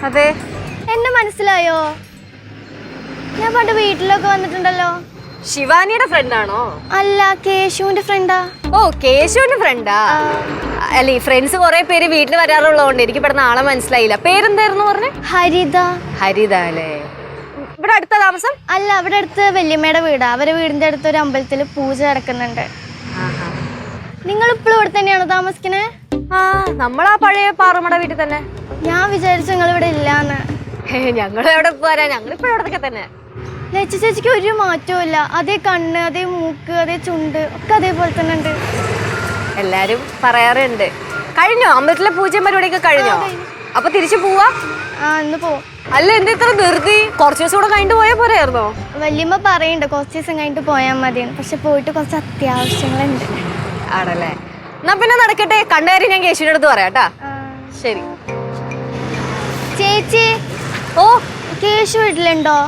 അതെ. എന്നെ മനസ്സിലായോ? ഞാൻ പണ്ട് വീട്ടിലൊക്കെ വന്നിട്ടുണ്ടല്ലോ. ശിവാനിയുടെ ഫ്രണ്ടാണോ? അല്ല, കേശുവിന്റെ ഫ്രണ്ടാ. ഓ, കേശുവിന്റെ ഫ്രണ്ടാ. അല്ല, ഈ ഫ്രണ്ട്സ് കുറെ പേര് വീട്ടിൽ വരാറുള്ളതുകൊണ്ട് എനിക്ക് പെട്ടെന്ന് ആളെ മനസ്സിലായില്ല. പേരെന്തായിരുന്നു പറഞ്ഞേ? ഹരിത. ഹരിത അല്ലേ? ഇവിടെ അടുത്ത താമസം? അല്ല, അവിടെ അടുത്ത് വല്യമ്മയുടെ വീടാ. അവരെ വീടിന്റെ അടുത്ത് ഒരു അമ്പലത്തിൽ പൂജ നടക്കുന്നുണ്ട്. നിങ്ങൾ ഇപ്പോഴും ഇവിടെ തന്നെയാണോ താമസിക്കണേ? ആ, നമ്മളാ പഴയ പാറമട വീട്ടിൽ തന്നെ. ഞാൻ വിചാരിച്ചു നിങ്ങൾ ഇവിടെ ഇല്ലാന്ന്. ഞങ്ങൾ എവിടെ പോരാ, ഞങ്ങളിപ്പോഴും ഇവിടത്തൊക്കെ തന്നെ. ലച്ചു ചേച്ചിക്ക് ഒരു മാറ്റവും ഇല്ല. അതേ കണ്ണ്, അതേ മൂക്ക്, അതേ ചുണ്ട് ഒക്കെ അതേപോലെ തന്നെ ഉണ്ട്. എല്ലാരും പറയാറുണ്ട്. കഴിഞ്ഞോ അമ്പലത്തിലെ പൂജയും പരിപാടിയൊക്കെ കഴിഞ്ഞോ? അപ്പൊ തിരിച്ചു പോവാ? ഇന്ന് പോവും. അല്ല, എന്താ ഇത്ര ധൃതി? കുറച്ച് ദിവസം കൂടെ കഴിഞ്ഞിട്ട് പോയാൽ പോരായിരുന്നോ? വല്യമ്മ പറയുന്നുണ്ട് കുറച്ച് ദിവസം കഴിഞ്ഞിട്ട് പോയാൽ മതിയെന്ന്. പക്ഷെ പോയിട്ട് കുറച്ച് അത്യാവശ്യങ്ങളുണ്ട്. ആണല്ലേ? എന്നാ പിന്നെ നടക്കട്ടെ. കണ്ടുകാരി ഞാൻ കേശുവിന്റെ അടുത്ത് പറയാട്ടാ. ശരി. ചേച്ചി, ഓ, കേശു വീട്ടിലുണ്ടോ?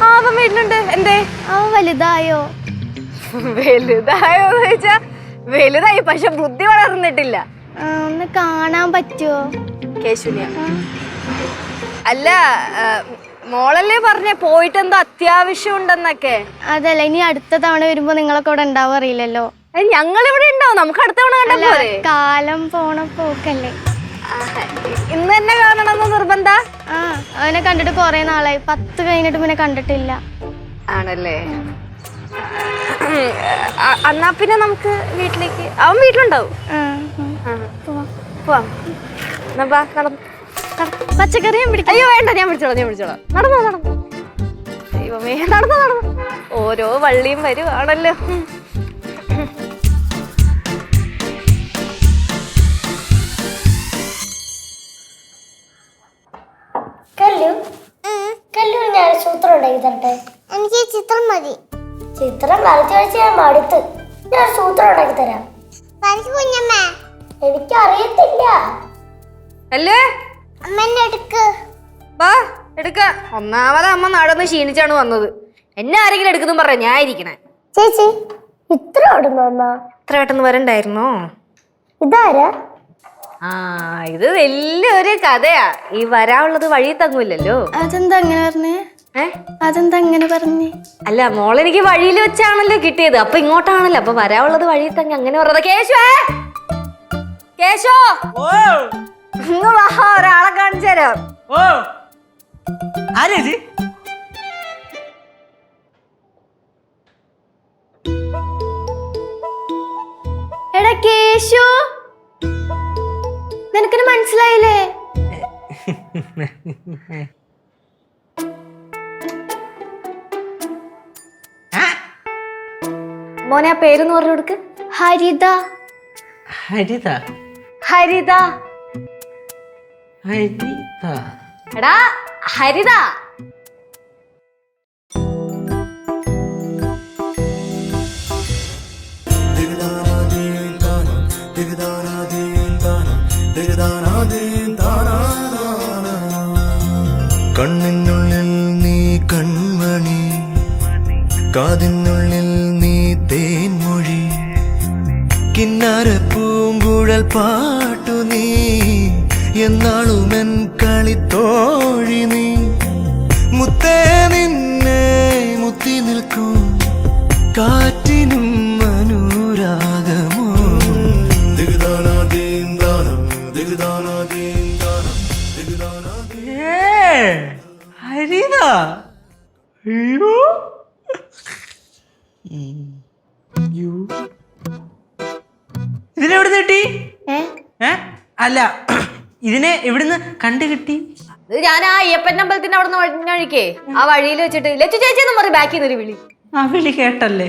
ആ, അവൻ വീട്ടിലുണ്ട്. എന്തേ? അവൻ വലുതായോ? വലുതായോന്ന് ചോദിച്ചാ വലുതായി, പക്ഷെ ബുദ്ധി വളർന്നിട്ടില്ല. ഒന്ന് കാണാൻ പറ്റുമോ കേശുവിനെ? അല്ല, മോളല്ലേ പറഞ്ഞേ പോയിട്ട് എന്തോ അത്യാവശ്യം ഉണ്ടെന്നൊക്കെ. അതല്ല, ഇനി അടുത്ത തവണ വരുമ്പോ നിങ്ങളൊക്കെ ഇവിടെ ഉണ്ടാവും അറിയില്ലല്ലോ. ഞങ്ങൾ ഇവിടെ ഉണ്ടാവും. നമുക്ക് അടുത്ത തവണ കണ്ടാ പോരെ? കാലം പോണ പോക്കല്ലേ. ഇന്ന് തന്നെ കാണണമെന്ന് നിർബന്ധ? അവനെ കണ്ടിട്ട് കൊറേ നാളായി. 10 കഴിഞ്ഞിട്ട് പിന്നെ കണ്ടിട്ടില്ല. ആണല്ലേ? എന്നാ പിന്നെ നമുക്ക് വീട്ടിലേക്ക്. അവൻ വീട്ടിലുണ്ടാവും. പോവാം. പച്ചക്കറിയും പിടിക്കും. അയ്യോ വേണ്ട, ഞാൻ പിടിച്ചോളാം. നടന്നോ. ദൈവമേ, നടന്നോ. ഓരോ വള്ളിയും വരുവാണല്ലോ. ഞാൻ സൂത്രം ഉണ്ടാക്കി തരട്ടെ? എനിക്ക് ചിത്രം മതി. ചിത്രം വരച്ചു വരച്ച് ഞാൻ മടുത്ത്. ഞാൻ സൂത്രം ഉണ്ടാക്കി തരാം. എനിക്ക് അറിയത്തില്ല. അല്ലേ? അമ്മ എടുക്ക്. എടുക്ക. ഒന്നാമത് അമ്മ നടന്ന് ക്ഷീണിച്ചാണ് വന്നത്. എന്നെ ആരെങ്കിലും എടുക്കുന്നു പറഞ്ഞ ഞാൻ ഇരിക്കണേ. ചേച്ചി, ഇത്ര ഓടുന്നു അമ്മ? ഇത്ര പെട്ടെന്ന് വരണ്ടായിരുന്നോ? ഇതാരാ? ഇത് വലിയൊരു കഥയാ. ഈ വരാനുള്ളത് വഴി തങ്ങൂല്ലല്ലോ. അതെന്താ അങ്ങനെ പറഞ്ഞേ? അതെന്താ അങ്ങനെ പറഞ്ഞേ? അല്ല, മോളെനിക്ക് വഴിയിൽ വെച്ചാണല്ലോ കിട്ടിയത്. അപ്പൊ ഇങ്ങോട്ടാണല്ലോ. അപ്പൊ വരാനുള്ളത് വഴി തങ്ങി അങ്ങനെ പറഞ്ഞത്. കേശോ, ഇങ്ങ് വാ, ഒരാളെ കാണിച്ചു തരാം. എടാ കേശു, നിനക്കിന് മനസ്സിലായില്ലേ? മോനെ, ആ പേരൊന്ന് പറഞ്ഞു കൊടുക്ക്. ഹരിത. ഹരിത? ഹരിത. എടാ ഹരിത. കണ്ണിനുള്ളിൽ നീ കൺമണി, കാതിനുള്ളിൽ നീ തേൻമൊഴി, കിന്നാര പൂങ്കുഴൽ പാട്ടു നീ, എന്നാളുമെൻ കളിത്തോഴി നീ, മുത്തേ നിന്നെ മുത്തി നിൽക്കും കാറ്റിനും അനുരാഗമോ. ഹരിത? ഇതിനെവിടെ കിട്ടി? അല്ല, ഇതിനെ എവിടുന്ന് കണ്ടു കിട്ടി? ഞാൻ ആ അയ്യപ്പൻ അമ്പലത്തിന്റെ അവിടെ നിന്ന് വഴിഞ്ഞൊഴിക്കേ ആ വഴിയിൽ വെച്ചിട്ട് ലച്ചു ചേച്ചിന്ന് പറയും ബാക്കിൽ നിന്നൊരു വിളി. ആ വിളി കേട്ടല്ലേ?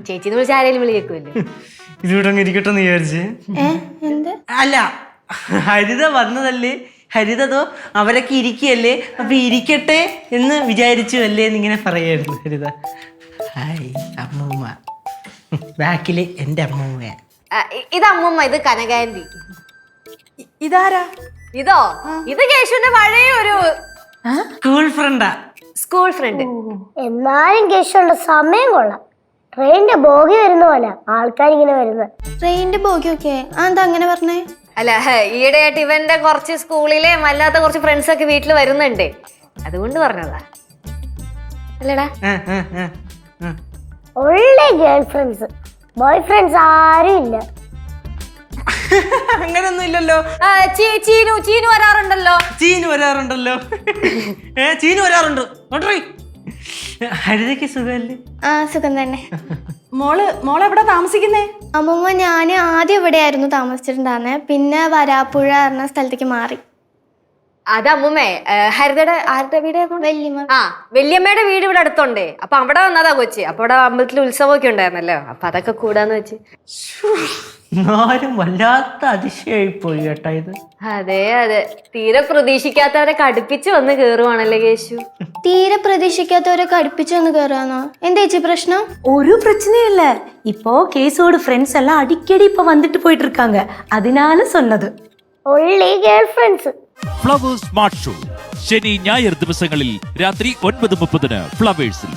ചേച്ചിന്ന് വിളിച്ച ആരെങ്കിലും വിളി കേൾക്കുമല്ലോ. ഇതിവിടെ ഇരിക്കട്ടെ എന്ന് വിചാരിച്ച്. അല്ല, ഹരിത വന്നതല്ലേ, ഹരിതോ അവരൊക്കെ ഇരിക്കുകയല്ലേ, അപ്പൊ ഇരിക്കട്ടെ എന്ന് വിചാരിച്ചു അല്ലേ എന്നിങ്ങനെ പറയായിരുന്നു ഹരിത. ഹായ് അമ്മൂമ്മ, ബാക്കില് എന്റെ അമ്മൂമ്മ. ഇത് അമ്മൂമ്മ, ഇത് കനകാന്റി. ഇതാരാ? ഇതോ? ഇത് കേശുവിന്റെ പഴയ ഒരു സ്കൂൾ ഫ്രണ്ടാ. School friend. എന്നാലും കേശുള്ള സമയം കൊള്ളാം. ട്രെയിനിന്റെ ബോഗി വരുന്ന പോലെ ആൾക്കാരിങ്ങനെ വരുന്നത്. ട്രെയിനിന്റെ ബോഗിയൊക്കെ അതെന്താ അങ്ങനെ പറഞ്ഞേ? അല്ല ഈയിടെയായിട്ട് ഇവന്റെ കുറച്ച് സ്കൂളിലെ അല്ലാത്ത കുറച്ച് ഫ്രണ്ട്സ് ഒക്കെ വീട്ടിൽ വരുന്നുണ്ട്, അതുകൊണ്ട് പറഞ്ഞതാ. അല്ലടാ only girl friends, boy friends ആരും ഇല്ല. അങ്ങനൊന്നും ഇല്ലല്ലോ. ചീനു വരാറുണ്ടല്ലോ. ചീനു വരാറുണ്ട്. ഹരിതയ്ക്ക് സുഖമല്ലേ? ആ സുഖം തന്നെ. മോളെവിടെ താമസിക്കുന്നേ? അമ്മൂമ്മ ഞാൻ ആദ്യം ഇവിടെയായിരുന്നു താമസിച്ചിട്ടുണ്ടായിരുന്നെ, പിന്നെ വരാപ്പുഴ എന്ന സ്ഥലത്തേക്ക് മാറി. അത് അമ്മൂമ്മേ ഹരിതയുടെ ആരുടെ വീടായിരുന്നു? വല്യമ്മ. ആ വല്യമ്മയുടെ വീട് ഇവിടെ അടുത്തുണ്ടേ, അപ്പൊ അവിടെ വന്നതാ കൊച്ചി. അപ്പൊ അവിടെ അമ്പലത്തിൽ ഉത്സവമൊക്കെ ഉണ്ടായിരുന്നല്ലോ, അപ്പൊ അതൊക്കെ കൂടാന്ന് വെച്ച്. ആരും വല്ലാത്ത അതിശയായി പോയി കേട്ടാ ഇത്. അതെ അതെ, തീരെ പ്രതീക്ഷിക്കാത്തവരെ കടുപ്പിച്ച് വന്ന് കേറുവാണല്ലേ കേശു. തീരെ പ്രതീക്ഷിക്കാത്തവരൊക്കെ അടുപ്പിച്ചു വന്ന് കയറാന്നോ? എന്താ ചേച്ചി പ്രശ്നം? ஒரு பிரச்சனையும் இல்ல. இப்போ கேஸோட ஃப்ரெண்ட்ஸ் எல்லாம் அடிக்கடி இப்ப வந்துட்டு போயிட்டு இருக்காங்க, அதனால சொன்னது. Only girl friends. Flowers smart show ശനി ഞായർ ദിവസങ്ങളിൽ രാത്രി 9:30 ഫ്ലവേഴ്സിൽ.